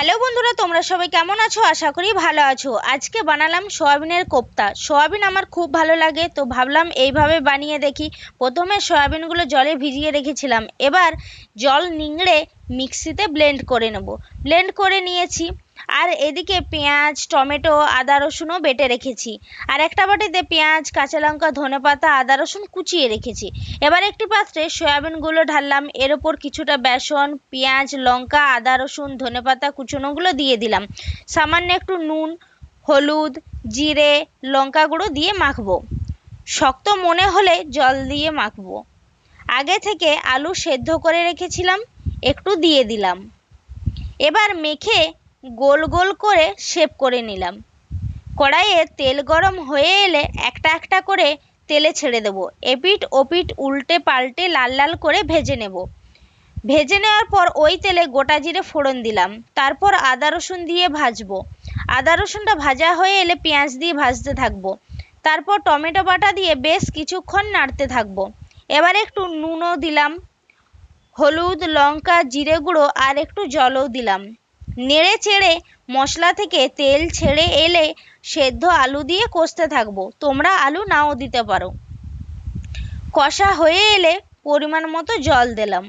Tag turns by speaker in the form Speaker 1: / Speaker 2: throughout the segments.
Speaker 1: Hello বন্ধুরা, তোমরা সবাই কেমন আছো? আশা করি ভালো আছো। আজকে বানালাম সয়াবিনের কোপ্তা। সয়াবিন আমার খুব ভালো লাগে, তো ভাবলাম এইভাবে বানিয়ে দেখি। প্রথমে সয়াবিনগুলো জলে ভিজিয়ে রেখেছিলাম, এবার জল নিংড়ে মিক্সিতে ব্লেন্ড করে নেব। ব্লেন্ড করে নিয়েছি। আর এদিকে পেঁয়াজ, টমেটো, আদা রসুনও বেটে রেখেছি। আর একটা বাটিতে পেঁয়াজ, কাঁচা লঙ্কা, ধনেপাতা, আদা রসুন কুচিয়ে রেখেছি। এবার একটি পাত্রে সয়াবিনগুলো ঢাললাম, এর ওপর কিছুটা বেসন, পেঁয়াজ, লঙ্কা, আদা রসুন, ধনেপাতা কুচোনোগুলো দিয়ে দিলাম। সামান্য একটু নুন, হলুদ, জিরে, লঙ্কা গুঁড়ো দিয়ে মাখবো। শক্ত মনে হলে জল দিয়ে মাখবো। আগে থেকে আলু সেদ্ধ করে রেখেছিলাম, একটু দিয়ে দিলাম। এবার মেখে গোল গোল করে শেপ করে নিলাম। কড়াইয়ে তেল গরম হয়ে এলে একটা একটা করে তেলে ছেড়ে দেবো। এপিঠ ওপিঠ উল্টে পাল্টে লাল লাল করে ভেজে নেব। ভেজে নেওয়ার পর ওই তেলে গোটা জিরে ফোড়ন দিলাম। তারপর আদা রসুন দিয়ে ভাজবো। আদা রসুনটা ভাজা হয়ে এলে পেঁয়াজ দিয়ে ভাজতে থাকবো। তারপর টমেটো বাটা দিয়ে বেশ কিছুক্ষণ নাড়তে থাকবো। এবার একটু নুনও দিলাম, হলুদ, লঙ্কা, জিরে গুঁড়ো আর একটু জলও দিলাম। নেড়ে চেড়ে মশলা থেকে তেল ছেড়ে এলে সেদ্ধ আলু দিয়ে কষতে থাকবো। তোমরা আলু নাও দিতে পারো। কষা হয়ে এলে পরিমাণ মতো জল দিলাম।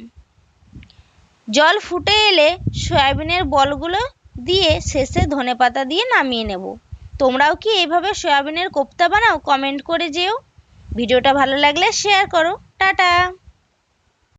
Speaker 1: জল ফুটে এলে সয়াবিনের বলগুলো দিয়ে শেষে ধনেপাতা দিয়ে নামিয়ে নেব। তোমরাও কি এইভাবে সয়াবিনের কোপ্তা বানাও? কমেন্ট করে যেও। ভিডিওটা ভালো লাগলে শেয়ার করো। টাটা।